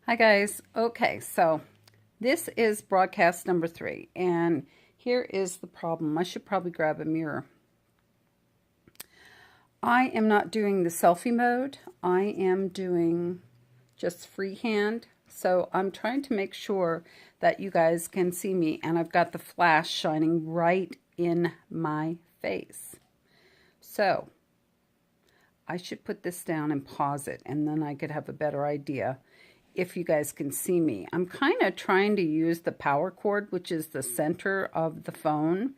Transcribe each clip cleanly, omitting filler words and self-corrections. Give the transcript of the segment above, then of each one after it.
Hi guys. Okay, so this is broadcast number 3, and here is the problem. I should probably grab a mirror. I am not doing the selfie mode. I am doing just freehand. So I'm trying to make sure that you guys can see me, and I've got the flash shining right in my face. So I should put this down and pause it, and then I could have a better idea if you guys can see me. I'm kind of trying to use the power cord, which is the center of the phone,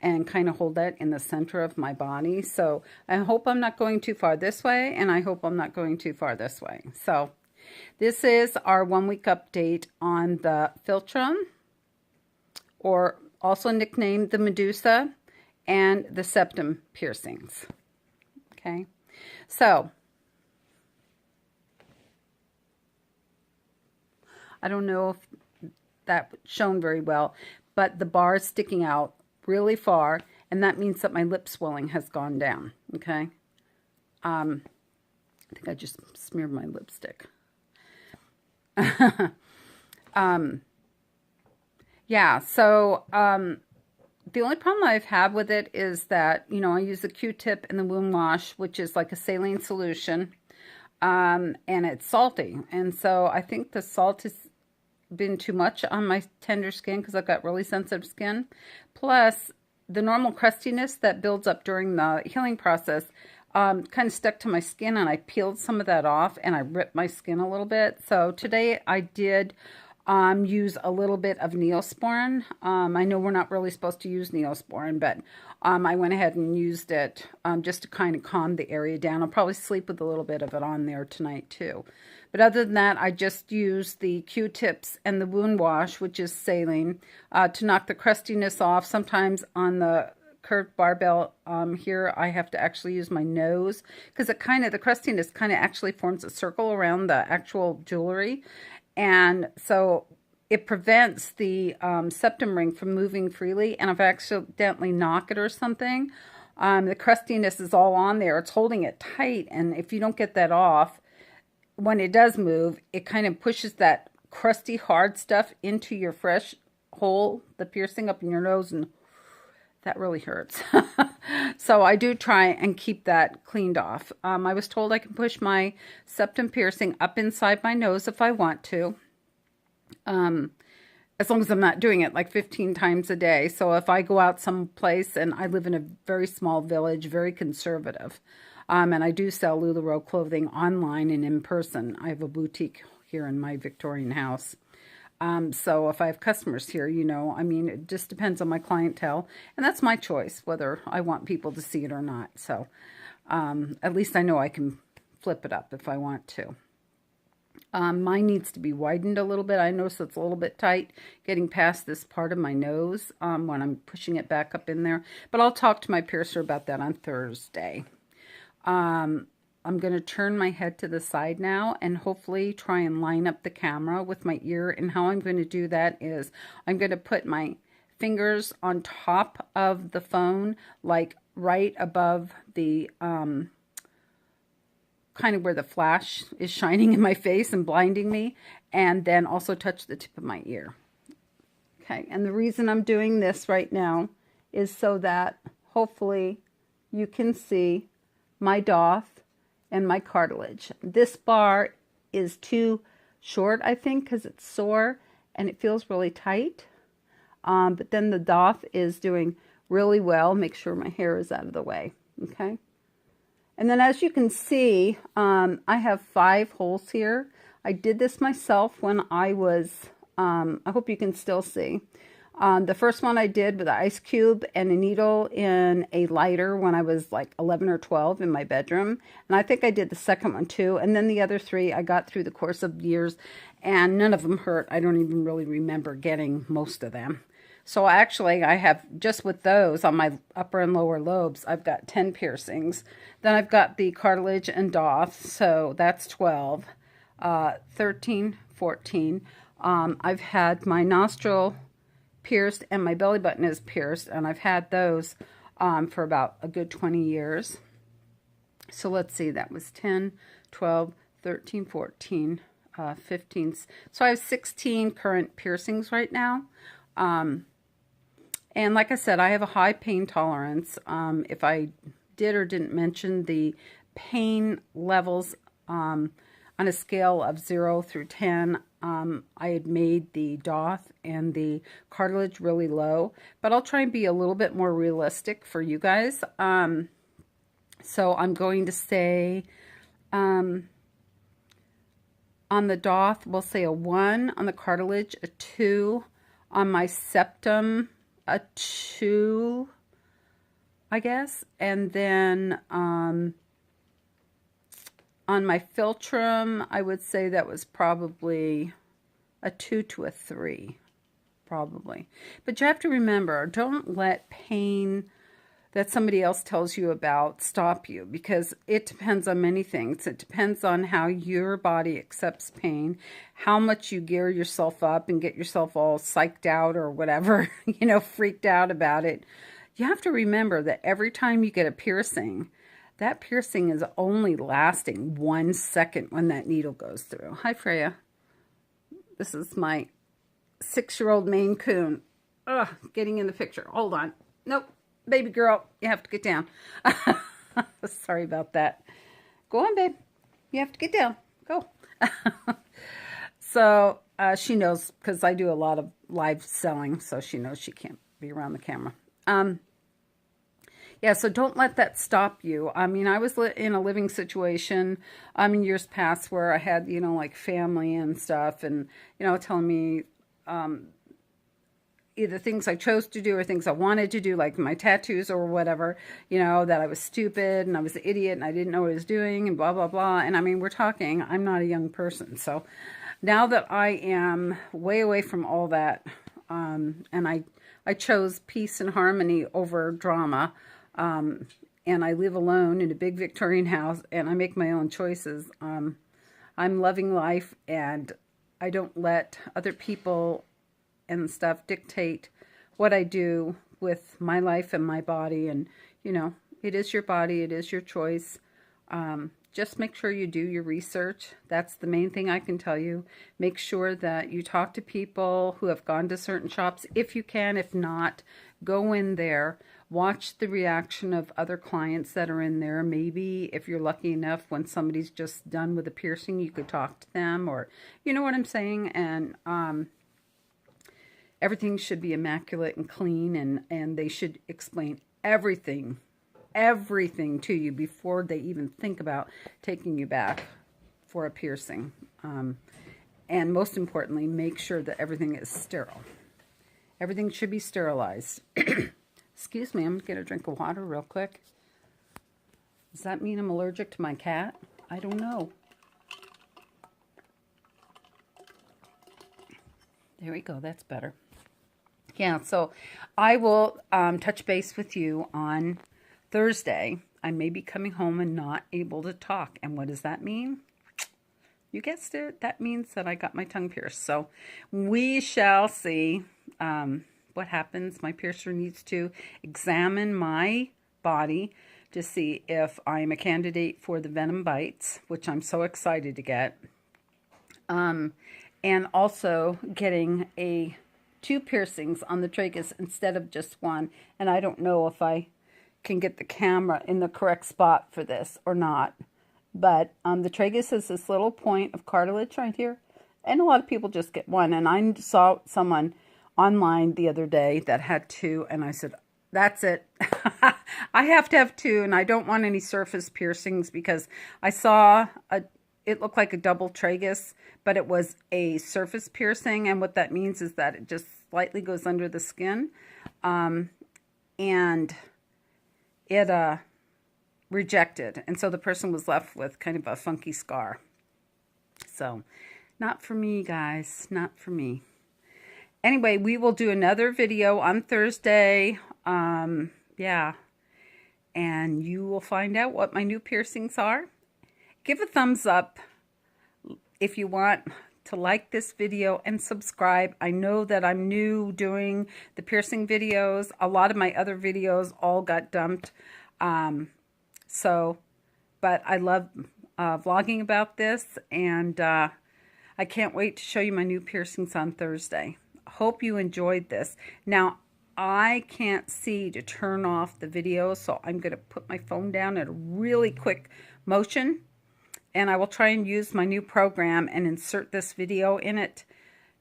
and kind of hold that in the center of my body. So I hope I'm not going too far this way, and I hope I'm not going too far this way. So this is our 1-week update on the Filtrum, or also nicknamed the Medusa, and the septum piercings. Okay, so I don't know if that shown very well, but the bar is sticking out really far, and that means that my lip swelling has gone down. Okay, I think I just smeared my lipstick. Yeah, so the only problem I've had with it is that, I use the Q-tip and the wound wash, which is like a saline solution, and it's salty. And so I think the salt has been too much on my tender skin because I've got really sensitive skin. Plus, the normal crustiness that builds up during the healing process kind of stuck to my skin, and I peeled some of that off, and I ripped my skin a little bit. So today I did use a little bit of Neosporin. I know we're not really supposed to use Neosporin, but I went ahead and used it just to kind of calm the area down. I'll probably sleep with a little bit of it on there tonight too. But other than that, I just used the Q-tips and the wound wash, which is saline, to knock the crustiness off. Sometimes on the curved barbell here, I have to actually use my nose because the crustiness kind of actually forms a circle around the actual jewelry. And so it prevents the septum ring from moving freely. And if I accidentally knock it or something, the crustiness is all on there. It's holding it tight. And if you don't get that off, when it does move, it kind of pushes that crusty, hard stuff into your fresh hole, the piercing up in your nose, and that really hurts. So I do try and keep that cleaned off. I was told I can push my septum piercing up inside my nose if I want to, as long as I'm not doing it like 15 times a day. So if I go out someplace, and I live in a very small village, very conservative, and I do sell LuLaRoe clothing online and in person. I have a boutique here in my Victorian house. So if I have customers here, it just depends on my clientele, and that's my choice, whether I want people to see it or not. So, at least I know I can flip it up if I want to. Mine needs to be widened a little bit. I notice it's a little bit tight getting past this part of my nose, when I'm pushing it back up in there, but I'll talk to my piercer about that on Thursday. I'm going to turn my head to the side now and hopefully try and line up the camera with my ear. And how I'm going to do that is I'm going to put my fingers on top of the phone, like right above the kind of where the flash is shining in my face and blinding me, and then also touch the tip of my ear. Okay, and the reason I'm doing this right now is so that hopefully you can see my doth and my cartilage. This bar is too short, I think, because it's sore and it feels really tight. But then the doth is doing really well. Make sure my hair is out of the way. Okay. And then as you can see, I have 5 holes here. I did this myself when I was, I hope you can still see. The first one I did with an ice cube and a needle in a lighter when I was like 11 or 12 in my bedroom. And I think I did the second one too. And then the other 3 I got through the course of years, and none of them hurt. I don't even really remember getting most of them. So actually I have, just with those on my upper and lower lobes, I've got 10 piercings. Then I've got the cartilage and doth, so that's 12, 13, 14. I've had my nostril pierced and my belly button is pierced, and I've had those for about a good 20 years. So let's see, that was 10, 12, 13, 14, 15. So I have 16 current piercings right now. And like I said, I have a high pain tolerance. If I did or didn't mention the pain levels on a scale of 0 through 10, I had made the doth and the cartilage really low, but I'll try and be a little bit more realistic for you guys. So I'm going to say on the doth, we'll say a 1, on the cartilage, a 2, on my septum, a 2, I guess, and then on my filtrum, I would say that was probably a 2 to a 3, probably. But you have to remember, don't let pain that somebody else tells you about stop you, because it depends on many things. It depends on how your body accepts pain, how much you gear yourself up and get yourself all psyched out or whatever, you know, freaked out about it. You have to remember that every time you get a piercing, that piercing is only lasting 1 second when that needle goes through. Hi, Freya. This is my 6-year-old Maine Coon. Ugh, getting in the picture. Hold on. Nope. Baby girl, you have to get down. Sorry about that. Go on, babe. You have to get down. Go. So she knows, because I do a lot of live selling, so she knows she can't be around the camera. Yeah, so don't let that stop you. I mean, I was in a living situation in years past where I had, you know, like family and stuff, and, you know, telling me either things I chose to do or things I wanted to do, like my tattoos or whatever, you know, that I was stupid and I was an idiot and I didn't know what I was doing and blah, blah, blah. And I mean, we're talking, I'm not a young person. So now that I am way away from all that, and I chose peace and harmony over drama, and I live alone in a big Victorian house and I make my own choices. I'm loving life, and I don't let other people and stuff dictate what I do with my life and my body. And, you know, it is your body. It is your choice. Just make sure you do your research. That's the main thing I can tell you. Make sure that you talk to people who have gone to certain shops if you can. If not, go in there. Watch the reaction of other clients that are in there. Maybe if you're lucky enough, when somebody's just done with a piercing, you could talk to them, or, you know what I'm saying? And, everything should be immaculate and clean, and they should explain everything to you before they even think about taking you back for a piercing. And most importantly, make sure that everything is sterile. Everything should be sterilized. Excuse me, I'm going to get a drink of water real quick. Does that mean I'm allergic to my cat? I don't know. There we go, that's better. Yeah, so I will touch base with you on Thursday. I may be coming home and not able to talk. And what does that mean? You guessed it. That means that I got my tongue pierced. So we shall see what happens. My piercer needs to examine my body to see if I'm a candidate for the venom bites, which I'm so excited to get. And also getting 2 piercings on the tragus instead of just 1. And I don't know if I can get the camera in the correct spot for this or not. But the tragus is this little point of cartilage right here. And a lot of people just get 1. And I saw someone online the other day that had 2. And I said, that's it. I have to have 2. And I don't want any surface piercings, because I saw it looked like a double tragus, but it was a surface piercing. And what that means is that it just slightly goes under the skin. And it rejected. And so the person was left with kind of a funky scar. So not for me, guys. Not for me. Anyway, we will do another video on Thursday. Yeah. And you will find out what my new piercings are. Give a thumbs up if you want to like this video, and subscribe. I know that I'm new doing the piercing videos. A lot of my other videos all got dumped. But I love vlogging about this, and I can't wait to show you my new piercings on Thursday. Hope you enjoyed this. Now, I can't see to turn off the video, so I'm going to put my phone down at a really quick motion, and I will try and use my new program and insert this video in it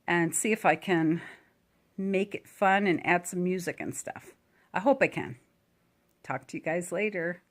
and see if I can make it fun and add some music and stuff. I hope I can. Talk to you guys later.